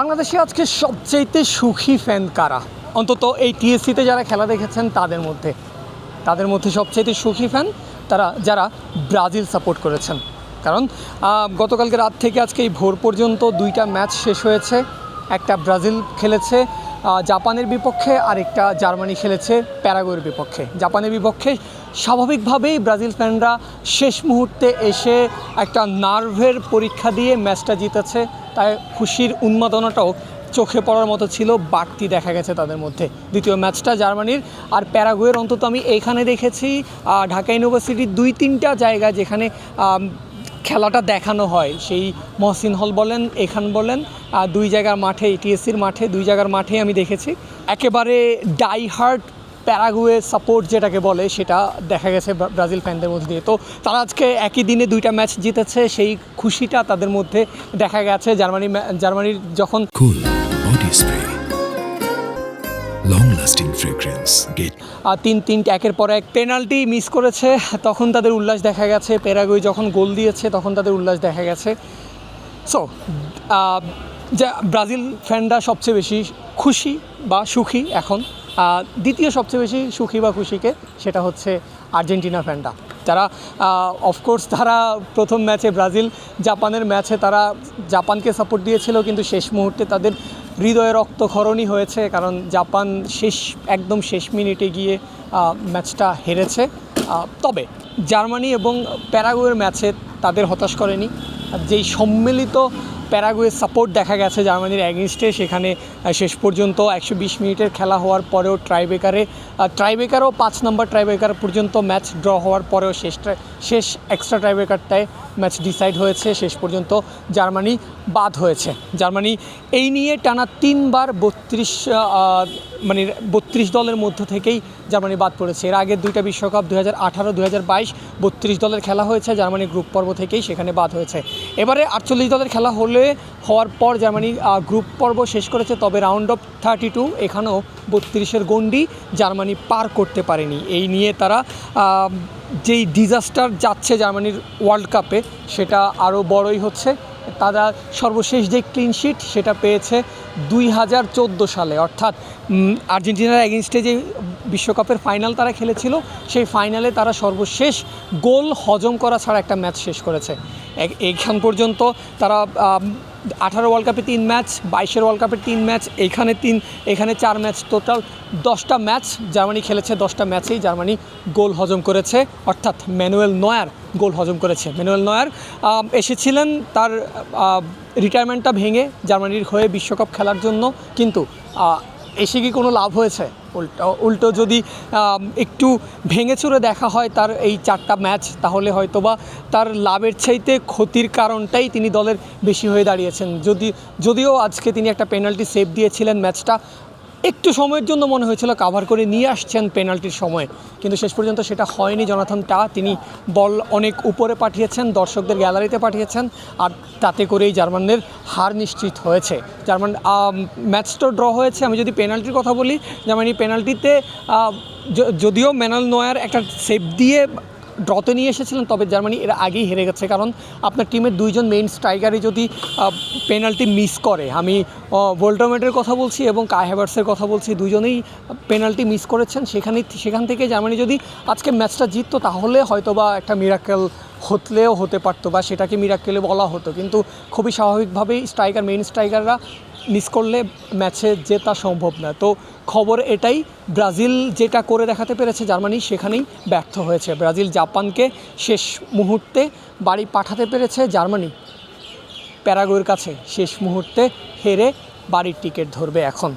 বাংলাদেশে আজকে সবচেয়ে সুখী ফ্যান কারা? অন্তত এই টিএসসিতে যারা খেলা দেখেছেন তাদের মধ্যে সবচেয়ে সুখী ফ্যান তারা যারা ব্রাজিল সাপোর্ট করেছেন। কারণ গতকালকে রাত থেকে আজকে এই ভোর পর্যন্ত দুইটা ম্যাচ শেষ হয়েছে। একটা ব্রাজিল খেলেছে জাপানের বিপক্ষে, আর একটা জার্মানি খেলেছে প্যারাগুয়ের বিপক্ষে। জাপানের বিপক্ষে স্বাভাবিকভাবেই ব্রাজিল ফ্যানরা শেষ মুহূর্তে এসে একটা নার্ভের পরীক্ষা দিয়ে ম্যাচটা জিতেছে। তাই খুশির উন্মাদনাটাও চোখে পড়ার মতো ছিল, বাড়তি দেখা গেছে তাদের মধ্যে। দ্বিতীয় ম্যাচটা জার্মানির আর প্যারাগুয়ের অন্তত আমি এইখানে দেখেছি ঢাকা ইউনিভার্সিটির 2-3টা জায়গা যেখানে খেলাটা দেখানো হয়, সেই মহসিন হল বলেন, এখান বলেন, দুই জায়গার মাঠে, টিএসসির মাঠে, দুই জায়গার মাঠেই আমি দেখেছি। একেবারে ডাইহার্ট প্যারাগুয়ে সাপোর্ট যেটাকে বলে সেটা দেখা গেছে ব্রাজিল ফ্যানদের মধ্যে দিয়ে। তো তারা আজকে একই দিনে দুইটা ম্যাচ জিতেছে, সেই খুশিটা তাদের মধ্যে দেখা গেছে। জার্মানির যখন long lasting fragrance get 3 একের পর এক পেনাল্টি মিস করেছে, তখন তাদের উল্লাস দেখা গেছে। প্যারাগুয়ে যখন গোল দিয়েছে তখন তাদের উল্লাস দেখা গেছে। সো ব্রাজিল ফ্যানরা সবচেয়ে বেশি খুশি বা সুখী এখন। দ্বিতীয় সবচেয়ে বেশি সুখী বা খুশিকে সেটা হচ্ছে আর্জেন্টিনা ফ্যানরা, যারা অফকোর্স তারা প্রথম ম্যাচে জাপানের ম্যাচে তারা জাপানকে সাপোর্ট দিয়েছিল, কিন্তু শেষ মুহূর্তে তাদের হৃদয়ে রক্তক্ষরণই হয়েছে, কারণ জাপান একদম শেষ মিনিটে গিয়ে ম্যাচটা হেরেছে। তবে জার্মানি এবং প্যারাগুয়ের ম্যাচে তাদের হতাশ করেনি। যেই সম্মিলিত প্যারাগুয়ের সাপোর্ট দেখা গেছে জার্মানির অ্যাগেনস্টে, সেখানে শেষ পর্যন্ত 120 মিনিটের খেলা হওয়ার পরেও ট্রাইব্রেকারও 5 নম্বর ট্রাইব্রেকার পর্যন্ত ম্যাচ ড্র হওয়ার পরেও শেষ এক্সট্রা ট্রাইব্রেকারটায় ম্যাচ ডিসাইড হয়েছে। শেষ পর্যন্ত জার্মানি বাদ হয়েছে। জার্মানি এই নিয়ে টানা 3 বার 32 দলের মধ্য থেকেই জার্মানি বাদ পড়েছে। এর আগের দুইটা বিশ্বকাপ 2018, 2022 32 দলের খেলা হয়েছে, জার্মানি গ্রুপ পর্ব থেকেই সেখানে বাদ হয়েছে। এবারে 48 দলের খেলা হওয়ার পর জার্মানি গ্রুপ পর্ব শেষ করেছে, তবে রাউন্ড অফ 32 এখানেও 32-এর গণ্ডি জার্মানি পার করতে পারেনি। এই নিয়ে তারা যেই ডিজাস্টার যাচ্ছে জার্মানির ওয়ার্ল্ড কাপে সেটা আরও বড়ই হচ্ছে। তারা সর্বশেষ যে ক্লিনশিট সেটা পেয়েছে 2014 সালে, অর্থাৎ আর্জেন্টিনার এগেনস্টে যে বিশ্বকাপের ফাইনাল তারা খেলেছিল, সেই ফাইনালে তারা সর্বশেষ গোল হজম করা ছাড়া একটা ম্যাচ শেষ করেছে। এইখান পর্যন্ত তারা 18 ওয়ার্ল্ড কাপে 3 ম্যাচ, 22 ওয়ার্ল্ড কাপের 3 ম্যাচ, এখানে 4 ম্যাচ, টোটাল 10টা ম্যাচ জার্মানি খেলেছে। 10টা ম্যাচেই জার্মানি গোল হজম করেছে, অর্থাৎ ম্যানুয়েল নয়ার গোল হজম করেছে। ম্যানুয়েল নয়ার এসেছিলেন তার রিটায়ারমেন্টটা ভেঙে জার্মানির হয়ে বিশ্বকাপ খেলার জন্য, কিন্তু এসে কি কোনো লাভ হয়েছে? উল্টো যদি একটু ভেঙে চুরে দেখা হয় তার এই 4টা ম্যাচ, তাহলে হয়তোবা তার লাভের চাইতে ক্ষতির কারণটাই তিনি দলের বেশি হয়ে দাঁড়িয়েছেন। যদিও আজকে তিনি একটা পেনাল্টি সেভ দিয়েছিলেন, ম্যাচটা একটু সময়ের জন্য মনে হয়েছিল কাভার করে নিয়ে আসছেন পেনাল্টির সময়, কিন্তু শেষ পর্যন্ত সেটা হয়নি। জনাথন টা তিনি বল অনেক উপরে পাঠিয়েছেন, দর্শকদের গ্যালারিতে পাঠিয়েছেন, আর তাতে করেই জার্মানদের হার নিশ্চিত হয়েছে। ম্যাচটা ড্র হয়েছে। আমি যদি পেনাল্টির কথা বলি, জার্মানি পেনাল্টিতে যদিও ম্যানুয়েল নয়ার একটা সেভ দিয়ে ড্রতে নিয়ে এসেছিলেন, তবে জার্মানি এর আগেই হেরে গেছে। কারণ আপনার টিমের 2জন মেইন স্ট্রাইকারই যদি পেনাল্টি মিস করে, আমি ভোল্টমেটের কথা বলছি এবং কাই হ্যাভার্টসের কথা বলছি, দুজনেই পেনাল্টি মিস করেছেন। সেখান থেকে জার্মানি যদি আজকে ম্যাচটা জিততো, তাহলে হয়তোবা একটা মিরাকেল হতে পারতো, বা সেটাকে মিরাকেলে বলা হতো। কিন্তু খুবই স্বাভাবিকভাবেই মেইন স্ট্রাইকাররা মিস করলে ম্যাচে জেতা সম্ভব না। তো খবর এটাই, ব্রাজিল যেটা করে দেখাতে পেরেছে জার্মানি সেখানেই ব্যর্থ হয়েছে। ব্রাজিল জাপানকে শেষ মুহূর্তে বাড়ি পাঠাতে পেরেছে, জার্মানি প্যারাগুয়ের কাছে শেষ মুহূর্তে হেরে বাড়ির টিকিট ধরবে এখন।